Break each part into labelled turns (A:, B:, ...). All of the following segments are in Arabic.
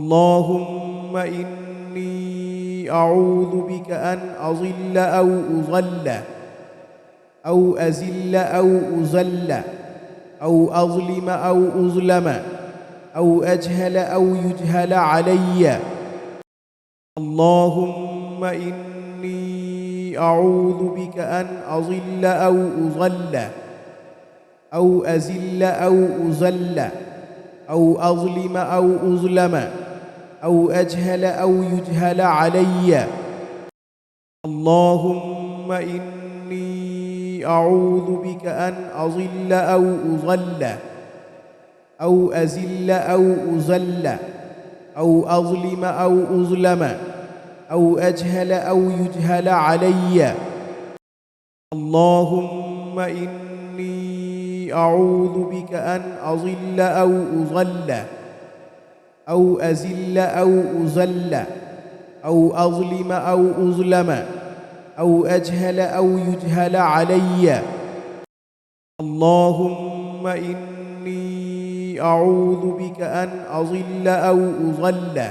A: اللهم إني أعوذ بك أن أضل أو أضل أو أزل أو أزل أو أظلم أو أظلم أو أجهل أو يجهل علي. اللهم إني أعوذ بك أن أضل أو أضل أو أزل أو أزل أو أظلم أو أظلم أو أجهل أو يجهل علي. اللهم إني أعوذ بك أن أضل أو أضل أو أزل أو أزل أو أظلم أو أظلم أو أجهل أو يجهل علي. اللهم إني أعوذ بك أن أضل أو أضل أو أزل أو أزل أو أظلم أو أظلم أو أجهل أو يجهل علي. اللهم إني أعوذ بك أن أضل أو أضل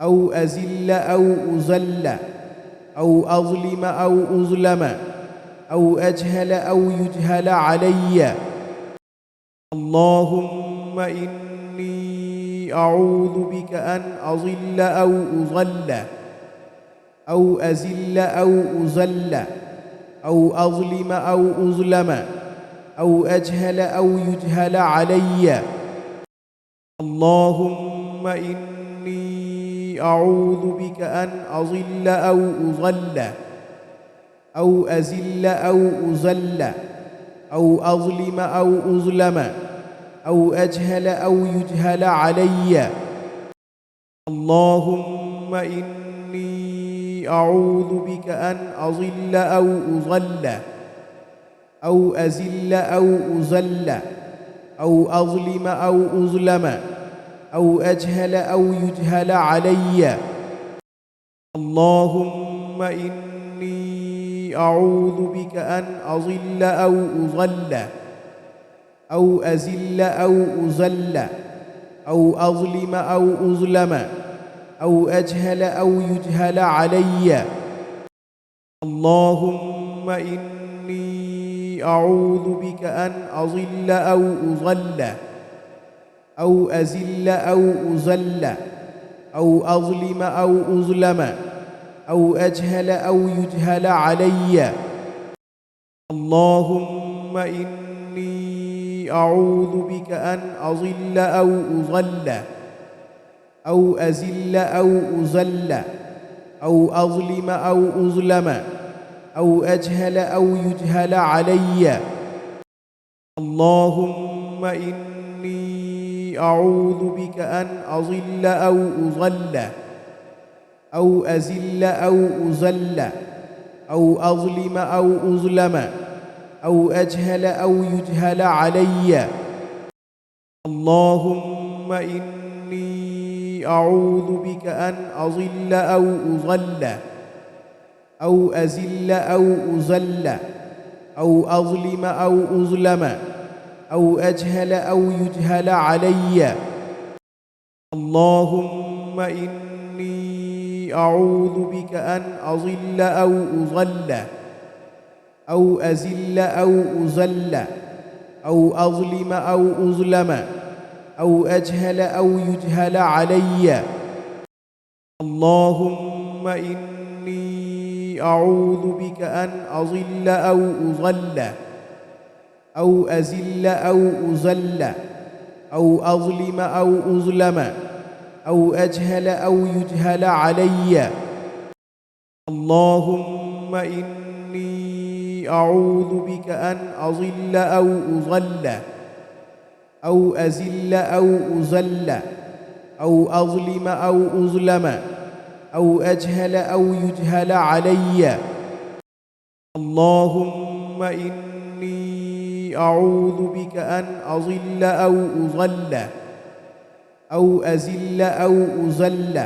A: أو أزل أو أزل أو أظلم أو أظلم أو أجهل أو يجهل علي. اللهم إني أعوذ بك أن أضل أو أضل أو أزل أو أزل أو أظلم أو أظلم أو أجهل أو يجهل علي. اللهم إني أعوذ بك أن أضل أو أضل أو أزل أو أزل أو أظلم أو أظلم أو أجهل أو يجهل علي. اللهم إني أعوذ بك أن أضل أو أضل أو أزل أو أزل أو أظلم أو أظلم أو أجهل أو يجهل علي. اللهم إني أعوذ بك أن أضل أو أضل أو أزل أو أزل أو أظلم أو أظلم أو أجهل أو يجهل علي. اللهم إني أعوذ بك أن أضل أو أضل أو أزل أو أزل أو أظلم أو أظلم أو أجهل أو يجهل علي. اللهم إني أعوذ بك أن أضل أو أضل أو أزل أو أزل أو أظلم أو أظلم أو أجهل أو يجهل علي. اللهم إني أعوذ بك أن أضل أو أضل أو أزل أو أزل أو أظلم أو أظلم أو أجهل أو يجهل علي. اللهم إني أعوذ بك أن أضل أو أضل أو أزل أو أزل أو أظلم أو أظلم أو أجهل أو يجهل علي. اللهم إني أعوذ بك أن أضل أو أضل أو أزل أو أزل أو أظلم أو أظلم أو أجهل أو يجهل علي. اللهم إني أعوذ بك أن أضل أو أضل أو أزل أو أزل أو أظلم أو أظلم أو أجهل أو يجهل علي. اللهم إني أعوذ بك أن أضل أو أضل أو أزل أو أزل أو أظلم أو أظلم أو أجهل أو يجهل علي. اللهم إني أعوذ بك أن أضل أو أضل أو أزل أو أزل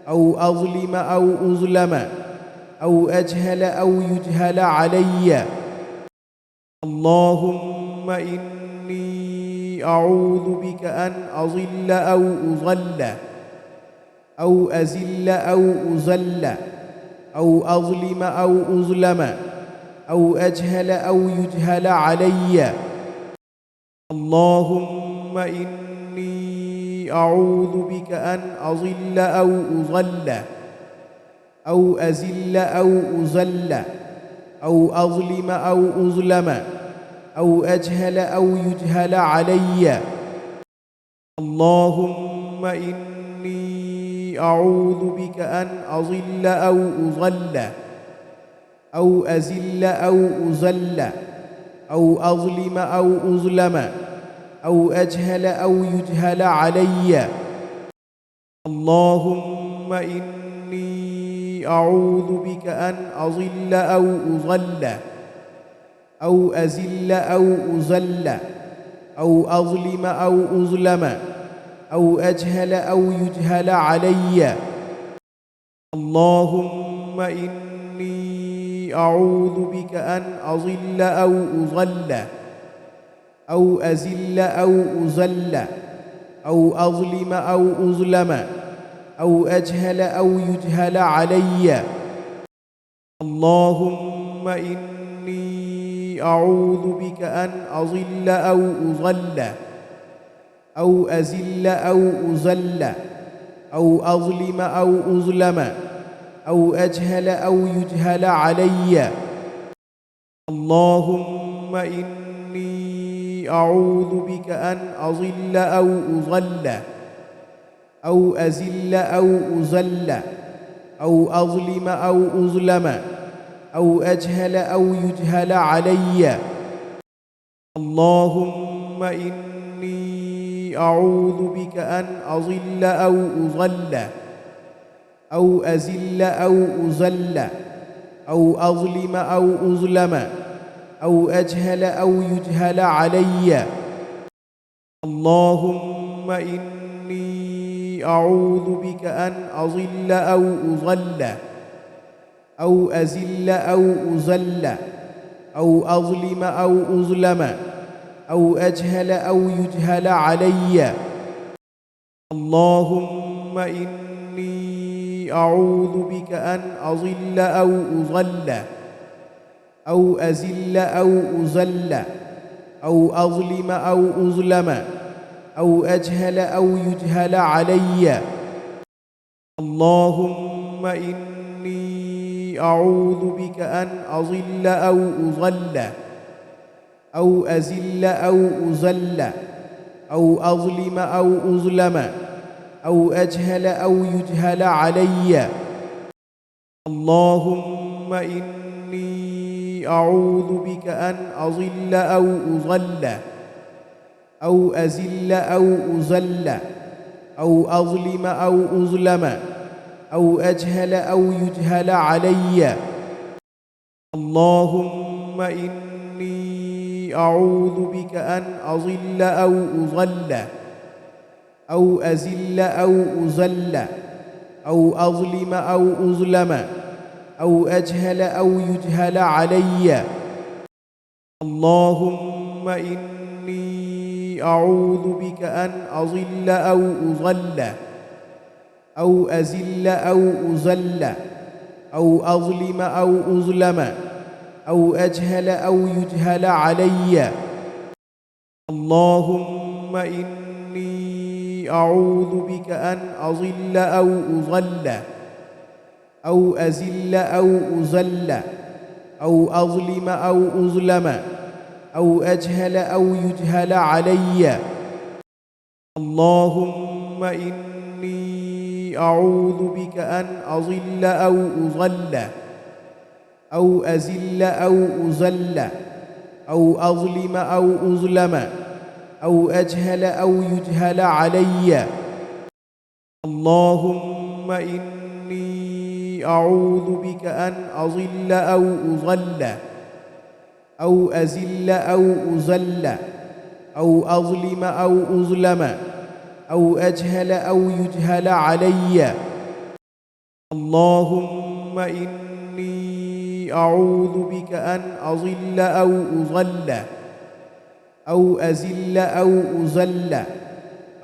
A: أو أظلم أو أظلم أو أجهل أو يجهل علي. اللهم إني أعوذ بك أن أضل أو أضل أو أزل أو أزل أو أظلم أو أظلم أو أجهل أو يجهل علي. اللهم إني أعوذ بك أن أضل أو أضل أو أزل أو أزل أو أظلم أو أظلم أو أجهل أو يجهل علي. اللهم إني أعوذ بك أن أضل أو أضل أو أزل أو أزل أو أظلم أو أظلم أو أجهل أو يجهل علي. اللهم إني أعوذ بك أن أضل أو أضل أو أزل أو أزل أو أظلم أو أظلم أو أجهل أو يجهل علي. اللهم إني أعوذ بك أن أضل أو أضل أو أزل أو أزل أو أظلم أو أظلم أو أجهل أو يجهل علي. اللهم إني أعوذ بك أن أضل أو أضل أو أزل أو أزل أو أظلم أو أظلم أو أجهل أو يجهل علي. اللهم إني أعوذ بك أن أضل أو أضل أو أزل أو أزل أو أظلم أو أظلم أو أجهل أو يجهل علي. اللهم إني أعوذ بك أن أضل أو أضل أو أزل أو أزل أو أظلم أو أظلم أو أجهل أو يجهل علي. اللهم إني أعوذ بك أن أضل أو أضل أو أزل أو أزل أو أظلم أو أظلم أو أجهل أو يجهل علي. اللهم إني أعوذ بك أن أضل أو أضل أو أزل أو أزل أو أظلم أو أظلم أو أجهل أو يجهل علي. اللهم إني أعوذ بك أن أضل أو أضل أو أزل أو أزل أو أظلم أو أظلم أو أجهل أو يجهل علي. اللهم إني أعوذ بك أن أضل أو أضل أو أزل أو أزل أو أظلم أو أظلم أو أجهل أو يجهل علي. اللهم إني أعوذ بك أن أضل أو أضل أو أزل أو أزل أو أظلم أو أظلم أو أجهل أو يجهل علي. اللهم إني أعوذ بك أن أضل أو أضل أو أزل أو أزل أو أظلم أو أظلم أو أجهل أو يجهل علي. اللهم إني أعوذ بك أن أضل أو أضل أو أزل أو أزل أو أظلم أو أظلم أو أجهل أو يجهل علي. اللهم إني أعوذ بك أن أضل أو أضل أو أزل أو أزل أو أظلم أو أظلم أو أجهل أو يجهل علي. اللهم إني أعوذ بك أن أضل أو أضل أو أزل أو أزل أو أظلم أو أظلم أو أجهل أو يجهل علي. اللهم إني أعوذ بك أن أضل أو أضل أو أزل أو أزل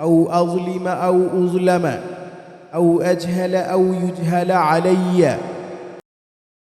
A: أو أظلم أو أظلم أو أجهل أو يجهل علي